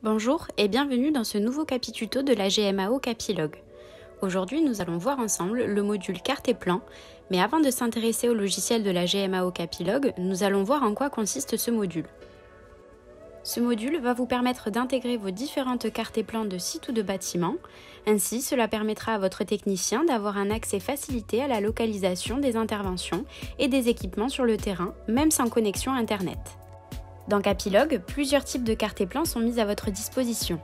Bonjour et bienvenue dans ce nouveau capituto de la GMAO Capilog. Aujourd'hui, nous allons voir ensemble le module carte et plan, mais avant de s'intéresser au logiciel de la GMAO Capilog, nous allons voir en quoi consiste ce module. Ce module va vous permettre d'intégrer vos différentes cartes et plans de sites ou de bâtiments. Ainsi, cela permettra à votre technicien d'avoir un accès facilité à la localisation des interventions et des équipements sur le terrain, même sans connexion Internet. Dans Capilog, plusieurs types de cartes et plans sont mis à votre disposition.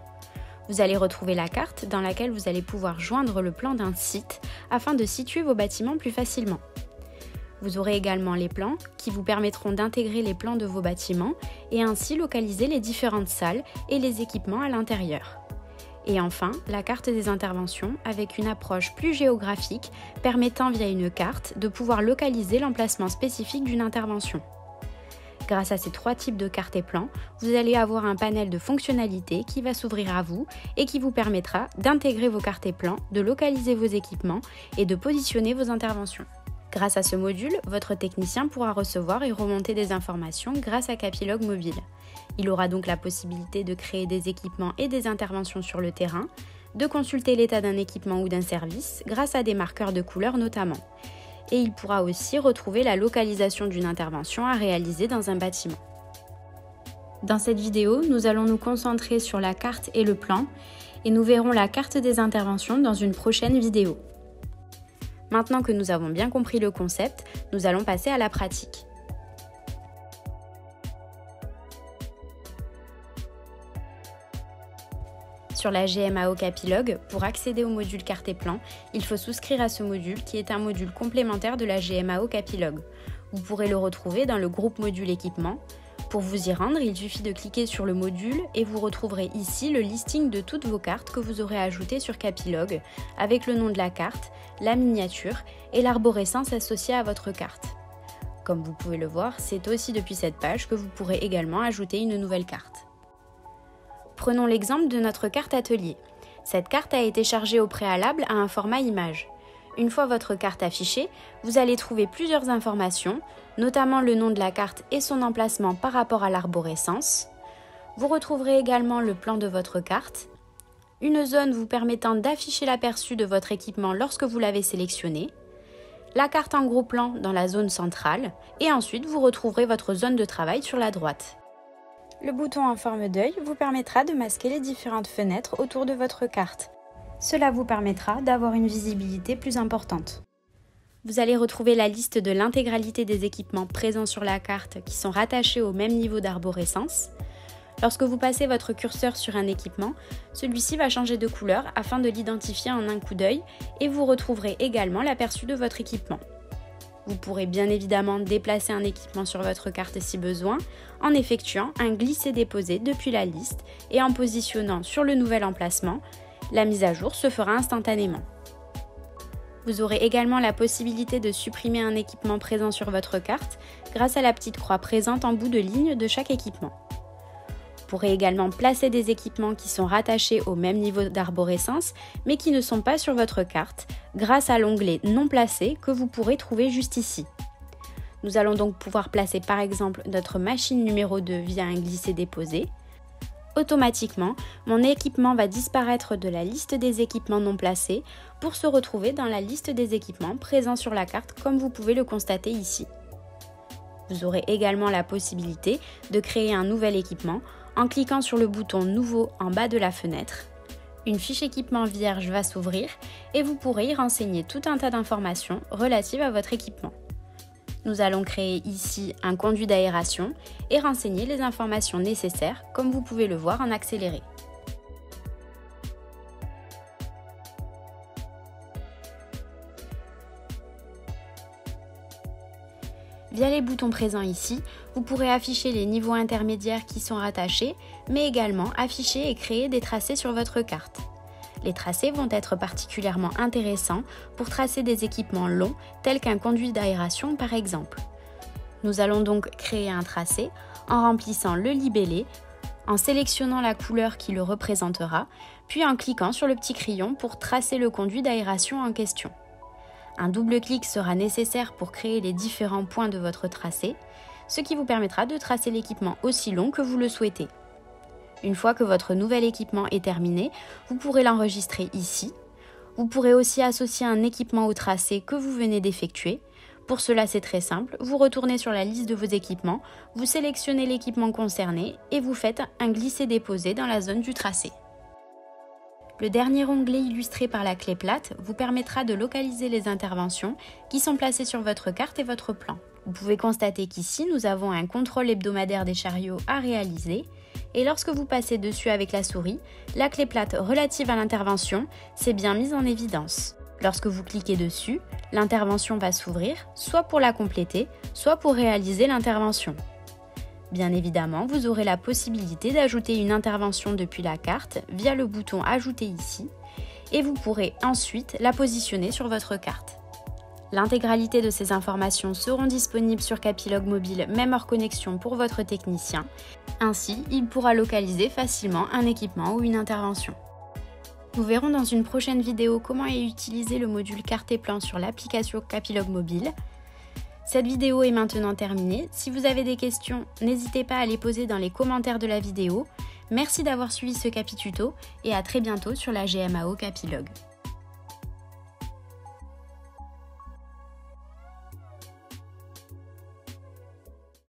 Vous allez retrouver la carte dans laquelle vous allez pouvoir joindre le plan d'un site afin de situer vos bâtiments plus facilement. Vous aurez également les plans qui vous permettront d'intégrer les plans de vos bâtiments et ainsi localiser les différentes salles et les équipements à l'intérieur. Et enfin, la carte des interventions avec une approche plus géographique permettant via une carte de pouvoir localiser l'emplacement spécifique d'une intervention. Grâce à ces trois types de cartes et plans, vous allez avoir un panel de fonctionnalités qui va s'ouvrir à vous et qui vous permettra d'intégrer vos cartes et plans, de localiser vos équipements et de positionner vos interventions. Grâce à ce module, votre technicien pourra recevoir et remonter des informations grâce à Capilog Mobile. Il aura donc la possibilité de créer des équipements et des interventions sur le terrain, de consulter l'état d'un équipement ou d'un service grâce à des marqueurs de couleurs notamment. Et il pourra aussi retrouver la localisation d'une intervention à réaliser dans un bâtiment. Dans cette vidéo, nous allons nous concentrer sur la carte et le plan et nous verrons la carte des interventions dans une prochaine vidéo. Maintenant que nous avons bien compris le concept, nous allons passer à la pratique. Sur la GMAO Capilog, pour accéder au module carte et plan, il faut souscrire à ce module qui est un module complémentaire de la GMAO Capilog. Vous pourrez le retrouver dans le groupe module équipement. Pour vous y rendre, il suffit de cliquer sur le module et vous retrouverez ici le listing de toutes vos cartes que vous aurez ajoutées sur Capilog avec le nom de la carte, la miniature et l'arborescence associée à votre carte. Comme vous pouvez le voir, c'est aussi depuis cette page que vous pourrez également ajouter une nouvelle carte. Prenons l'exemple de notre carte atelier. Cette carte a été chargée au préalable à un format image. Une fois votre carte affichée, vous allez trouver plusieurs informations, notamment le nom de la carte et son emplacement par rapport à l'arborescence. Vous retrouverez également le plan de votre carte, une zone vous permettant d'afficher l'aperçu de votre équipement lorsque vous l'avez sélectionné, la carte en gros plan dans la zone centrale, et ensuite vous retrouverez votre zone de travail sur la droite. Le bouton en forme d'œil vous permettra de masquer les différentes fenêtres autour de votre carte. Cela vous permettra d'avoir une visibilité plus importante. Vous allez retrouver la liste de l'intégralité des équipements présents sur la carte qui sont rattachés au même niveau d'arborescence. Lorsque vous passez votre curseur sur un équipement, celui-ci va changer de couleur afin de l'identifier en un coup d'œil et vous retrouverez également l'aperçu de votre équipement. Vous pourrez bien évidemment déplacer un équipement sur votre carte si besoin en effectuant un glisser-déposer depuis la liste et en positionnant sur le nouvel emplacement. La mise à jour se fera instantanément. Vous aurez également la possibilité de supprimer un équipement présent sur votre carte grâce à la petite croix présente en bout de ligne de chaque équipement. Vous pourrez également placer des équipements qui sont rattachés au même niveau d'arborescence mais qui ne sont pas sur votre carte grâce à l'onglet non placé que vous pourrez trouver juste ici. Nous allons donc pouvoir placer par exemple notre machine numéro 2 via un glisser-déposer. Automatiquement, mon équipement va disparaître de la liste des équipements non placés pour se retrouver dans la liste des équipements présents sur la carte comme vous pouvez le constater ici. Vous aurez également la possibilité de créer un nouvel équipement en cliquant sur le bouton Nouveau en bas de la fenêtre. Une fiche équipement vierge va s'ouvrir et vous pourrez y renseigner tout un tas d'informations relatives à votre équipement. Nous allons créer ici un conduit d'aération et renseigner les informations nécessaires comme vous pouvez le voir en accéléré. Via les boutons présents ici, vous pourrez afficher les niveaux intermédiaires qui sont rattachés, mais également afficher et créer des tracés sur votre carte. Les tracés vont être particulièrement intéressants pour tracer des équipements longs tels qu'un conduit d'aération par exemple. Nous allons donc créer un tracé en remplissant le libellé, en sélectionnant la couleur qui le représentera, puis en cliquant sur le petit crayon pour tracer le conduit d'aération en question. Un double clic sera nécessaire pour créer les différents points de votre tracé, ce qui vous permettra de tracer l'équipement aussi long que vous le souhaitez. Une fois que votre nouvel équipement est terminé, vous pourrez l'enregistrer ici. Vous pourrez aussi associer un équipement au tracé que vous venez d'effectuer. Pour cela, c'est très simple, vous retournez sur la liste de vos équipements, vous sélectionnez l'équipement concerné et vous faites un glisser-déposer dans la zone du tracé. Le dernier onglet illustré par la clé plate vous permettra de localiser les interventions qui sont placées sur votre carte et votre plan. Vous pouvez constater qu'ici, nous avons un contrôle hebdomadaire des chariots à réaliser et lorsque vous passez dessus avec la souris, la clé plate relative à l'intervention s'est bien mise en évidence. Lorsque vous cliquez dessus, l'intervention va s'ouvrir, soit pour la compléter, soit pour réaliser l'intervention. Bien évidemment, vous aurez la possibilité d'ajouter une intervention depuis la carte via le bouton « Ajouter ici » et vous pourrez ensuite la positionner sur votre carte. L'intégralité de ces informations seront disponibles sur Capilog Mobile, même hors connexion pour votre technicien. Ainsi, il pourra localiser facilement un équipement ou une intervention. Nous verrons dans une prochaine vidéo comment utiliser le module carte et plan sur l'application Capilog Mobile. Cette vidéo est maintenant terminée. Si vous avez des questions, n'hésitez pas à les poser dans les commentaires de la vidéo. Merci d'avoir suivi ce Capituto et à très bientôt sur la GMAO Capilog.